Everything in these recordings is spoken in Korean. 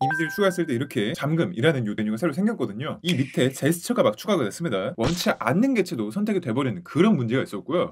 이미지를 추가했을 때 이렇게 잠금이라는 요 메뉴가 새로 생겼거든요. 이 밑에 제스처가 막 추가가 됐습니다. 원치 않는 개체도 선택이 돼버리는 그런 문제가 있었고요.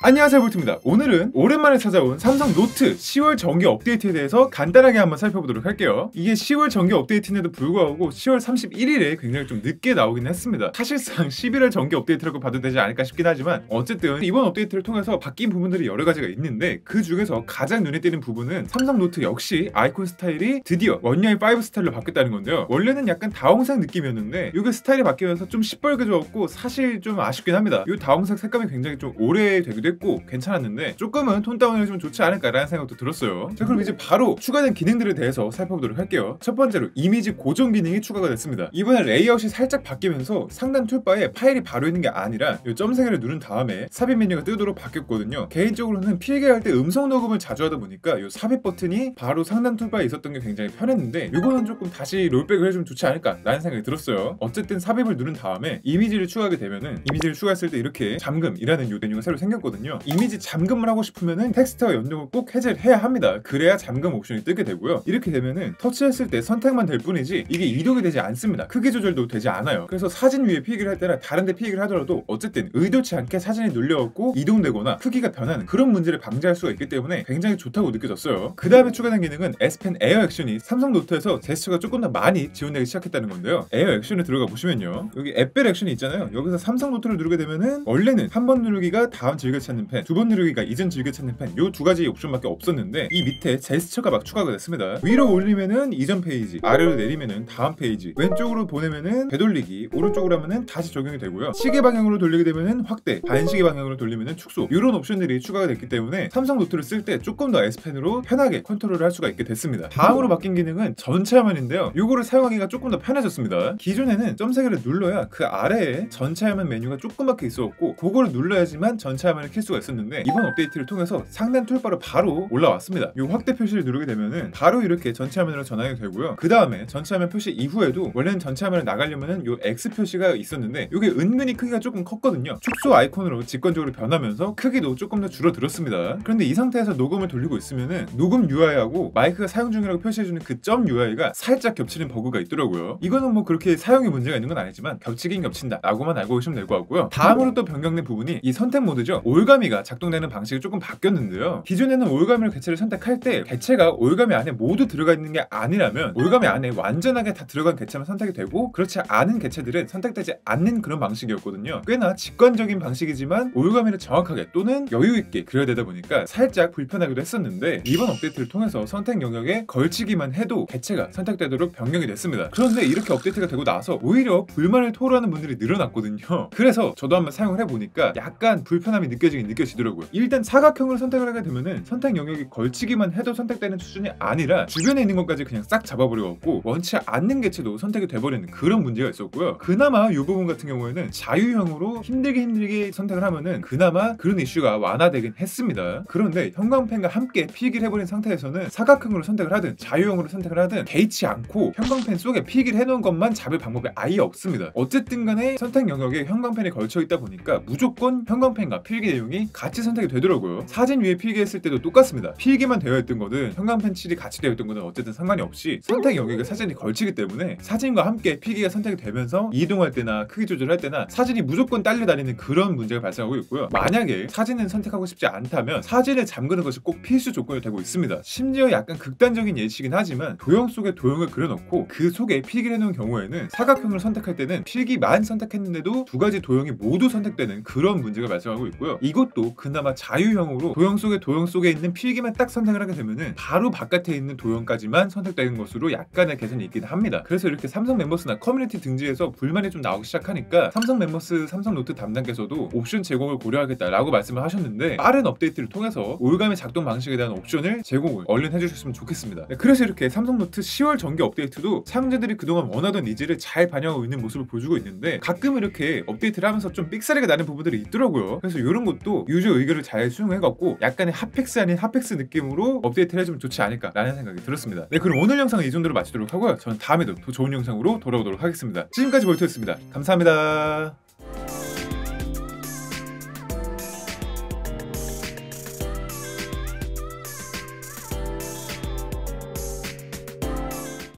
안녕하세요, 볼트입니다. 오늘은 오랜만에 찾아온 삼성 노트 10월 정기 업데이트에 대해서 간단하게 한번 살펴보도록 할게요. 이게 10월 정기 업데이트인데도 불구하고 10월 31일에 굉장히 좀 늦게 나오긴 했습니다. 사실상 11월 정기 업데이트라고 봐도 되지 않을까 싶긴 하지만 어쨌든 이번 업데이트를 통해서 바뀐 부분들이 여러 가지가 있는데 그 중에서 가장 눈에 띄는 부분은 삼성 노트 역시 아이콘 스타일이 드디어 원UI 5 스타일로 바뀌었다는 건데요. 원래는 약간 다홍색 느낌이었는데 이게 스타일이 바뀌면서 좀 시뻘개졌고 사실 좀 아쉽긴 합니다. 이 다홍색 색감이 굉장히 좀 오래되기도 했고 괜찮았는데 조금은 톤 다운을 해주면 좋지 않을까라는 생각도 들었어요. 자, 그럼 이제 바로 추가된 기능들에 대해서 살펴보도록 할게요. 첫 번째로 이미지 고정 기능이 추가가 됐습니다. 이번에 레이아웃이 살짝 바뀌면서 상단 툴바에 파일이 바로 있는 게 아니라 이 점 3개를 누른 다음에 삽입 메뉴가 뜨도록 바뀌었거든요. 개인적으로는 필기할 때 음성 녹음을 자주 하다 보니까 이 삽입 버튼이 바로 상단 툴바에 있었던 게 굉장히 편했는데 이거는 조금 다시 롤백을 해주면 좋지 않을까라는 생각이 들었어요. 어쨌든 삽입을 누른 다음에 이미지를 추가하게 되면은 이미지를 추가했을 때 이렇게 잠금이라는 요 메뉴가 새로 생겼거든요. 이미지 잠금을 하고 싶으면은 텍스트와 연동을 꼭 해제를 해야 합니다. 그래야 잠금 옵션이 뜨게 되고요. 이렇게 되면은 터치했을 때 선택만 될 뿐이지 이게 이동이 되지 않습니다. 크기 조절도 되지 않아요. 그래서 사진 위에 필기를 할 때나 다른 데 필기를 하더라도 어쨌든 의도치 않게 사진이 눌려갖고 이동되거나 크기가 변하는 그런 문제를 방지할 수가 있기 때문에 굉장히 좋다고 느껴졌어요. 그 다음에 추가된 기능은 S Pen 에어 액션이 삼성 노트에서 제스처가 조금 더 많이 지원되기 시작했다는 건데요. 에어 액션에 들어가 보시면요, 여기 앱벨 액션이 있잖아요. 여기서 삼성 노트를 누르게 되면은 원래는 한 번 누르기가 다음 즐겨 찾는 펜, 두 번 누르기가 이전 즐겨 찾는 펜, 요 두 가지 옵션밖에 없었는데 이 밑에 제스처가 막 추가가 됐습니다. 위로 올리면은 이전 페이지, 아래로 내리면은 다음 페이지, 왼쪽으로 보내면은 되돌리기, 오른쪽으로 하면은 다시 적용이 되고요. 시계 방향으로 돌리게 되면은 확대, 반시계 방향으로 돌리면은 축소, 이런 옵션들이 추가가 됐기 때문에 삼성 노트를 쓸 때 조금 더 S펜으로 편하게 컨트롤을 할 수가 있게 됐습니다. 다음으로 바뀐 기능은 전체 화면인데요. 요거를 사용하기가 조금 더 편해졌습니다. 기존에는 점 3개를 눌러야 그 아래에 전체 화면 메뉴가 조그맣게 있었고 그거를 눌러야지만 전체 화면을 킬 수가 있었는데 이번 업데이트를 통해서 상단 툴바로 바로 올라왔습니다. 요 확대 표시를 누르게 되면은 바로 이렇게 전체 화면으로 전환이 되고요. 그 다음에 전체 화면 표시 이후에도 원래는 전체 화면을 나가려면은 요 X 표시가 있었는데 요게 은근히 크기가 조금 컸거든요. 축소 아이콘으로 직관적으로 변하면서 크기도 조금 더 줄어들었습니다. 그런데 이 상태에서 녹음을 돌리고 있으면은 녹음 UI하고 마이크가 사용 중이라고 표시해주는 그 점 UI가 살짝 겹치는 버그가 있더라고요. 이거는 뭐 그렇게 사용에 문제가 있는 건 아니지만 겹치긴 겹친다 라고만 알고 계시면 될 것 같고요. 다음으로 또 변경된 부분이 이 선택 모드죠. 올가미가 작동되는 방식이 조금 바뀌었는데요. 기존에는 올가미로 개체를 선택할 때 개체가 올가미 안에 모두 들어가 있는 게 아니라면 올가미 안에 완전하게 다 들어간 개체만 선택이 되고 그렇지 않은 개체들은 선택되지 않는 그런 방식이었거든요. 꽤나 직관적인 방식이지만 올가미를 정확하게 또는 여유있게 그려야 되다 보니까 살짝 불편하기도 했었는데 이번 업데이트를 통해서 선택 영역에 걸치기만 해도 개체가 선택되도록 변경이 됐습니다. 그런데 이렇게 업데이트가 되고 나서 오히려 불만을 토로하는 분들이 늘어났거든요. 그래서 저도 한번 사용을 해보니까 약간 불편함이 느껴지더라고요. 일단 사각형으로 선택을 하게 되면은 선택 영역이 걸치기만 해도 선택되는 수준이 아니라 주변에 있는 것까지 그냥 싹 잡아버려갖고 원치 않는 개체도 선택이 돼버리는 그런 문제가 있었고요. 그나마 이 부분 같은 경우에는 자유형으로 힘들게 선택을 하면은 그나마 그런 이슈가 완화되긴 했습니다. 그런데 형광펜과 함께 필기를 해버린 상태에서는 사각형으로 선택을 하든 자유형으로 선택을 하든 개의치 않고 형광펜 속에 필기를 해놓은 것만 잡을 방법이 아예 없습니다. 어쨌든 간에 선택 영역에 형광펜이 걸쳐 있다 보니까 무조건 형광펜과 필기 내용이 같이 선택이 되더라고요. 사진 위에 필기했을 때도 똑같습니다. 필기만 되어 있던 거든 형광펜 칠이 같이 되어 있던 거든 어쨌든 상관이 없이 선택 영역에 사진이 걸치기 때문에 사진과 함께 필기가 선택이 되면서 이동할 때나 크기 조절할 때나 사진이 무조건 딸려다니는 그런 문제가 발생하고 있고요. 만약에 사진을 선택하고 싶지 않다면 사진을 잠그는 것이 꼭 필수 조건이 되고 있습니다. 심지어 약간 극단적인 예시긴 하지만 도형 속에 도형을 그려놓고 그 속에 필기를 해놓은 경우에는 사각형을 선택할 때는 필기만 선택했는데도 두 가지 도형이 모두 선택되는 그런 문제가 발생하고 있고요. 이것도 그나마 자유형으로 도형 속에 있는 필기만 딱 선택을 하게 되면은 바로 바깥에 있는 도형까지만 선택되는 것으로 약간의 개선이 있긴 합니다. 그래서 이렇게 삼성 멤버스나 커뮤니티 등지에서 불만이 좀 나오기 시작하니까 삼성 멤버스 삼성 노트 담당께서도 옵션 제공을 고려하겠다라고 말씀을 하셨는데 빠른 업데이트를 통해서 올가미 작동 방식에 대한 옵션을 제공을 얼른 해주셨으면 좋겠습니다. 네, 그래서 이렇게 삼성 노트 10월 정기 업데이트도 사용자들이 그동안 원하던 니즈를 잘 반영하고 있는 모습을 보여주고 있는데 가끔 이렇게 업데이트를 하면서 좀 삑사리가 나는 부분들이 있더라고요. 그래서 이런 것도 유저 의견을 잘 수용해갖고 약간의 핫팩스 아닌 핫팩스 느낌으로 업데이트를 해주면 좋지 않을까라는 생각이 들었습니다. 네, 그럼 오늘 영상은 이 정도로 마치도록 하고요. 저는 다음에도 더 좋은 영상으로 돌아오도록 하겠습니다. 지금까지 볼트였습니다. 감사합니다.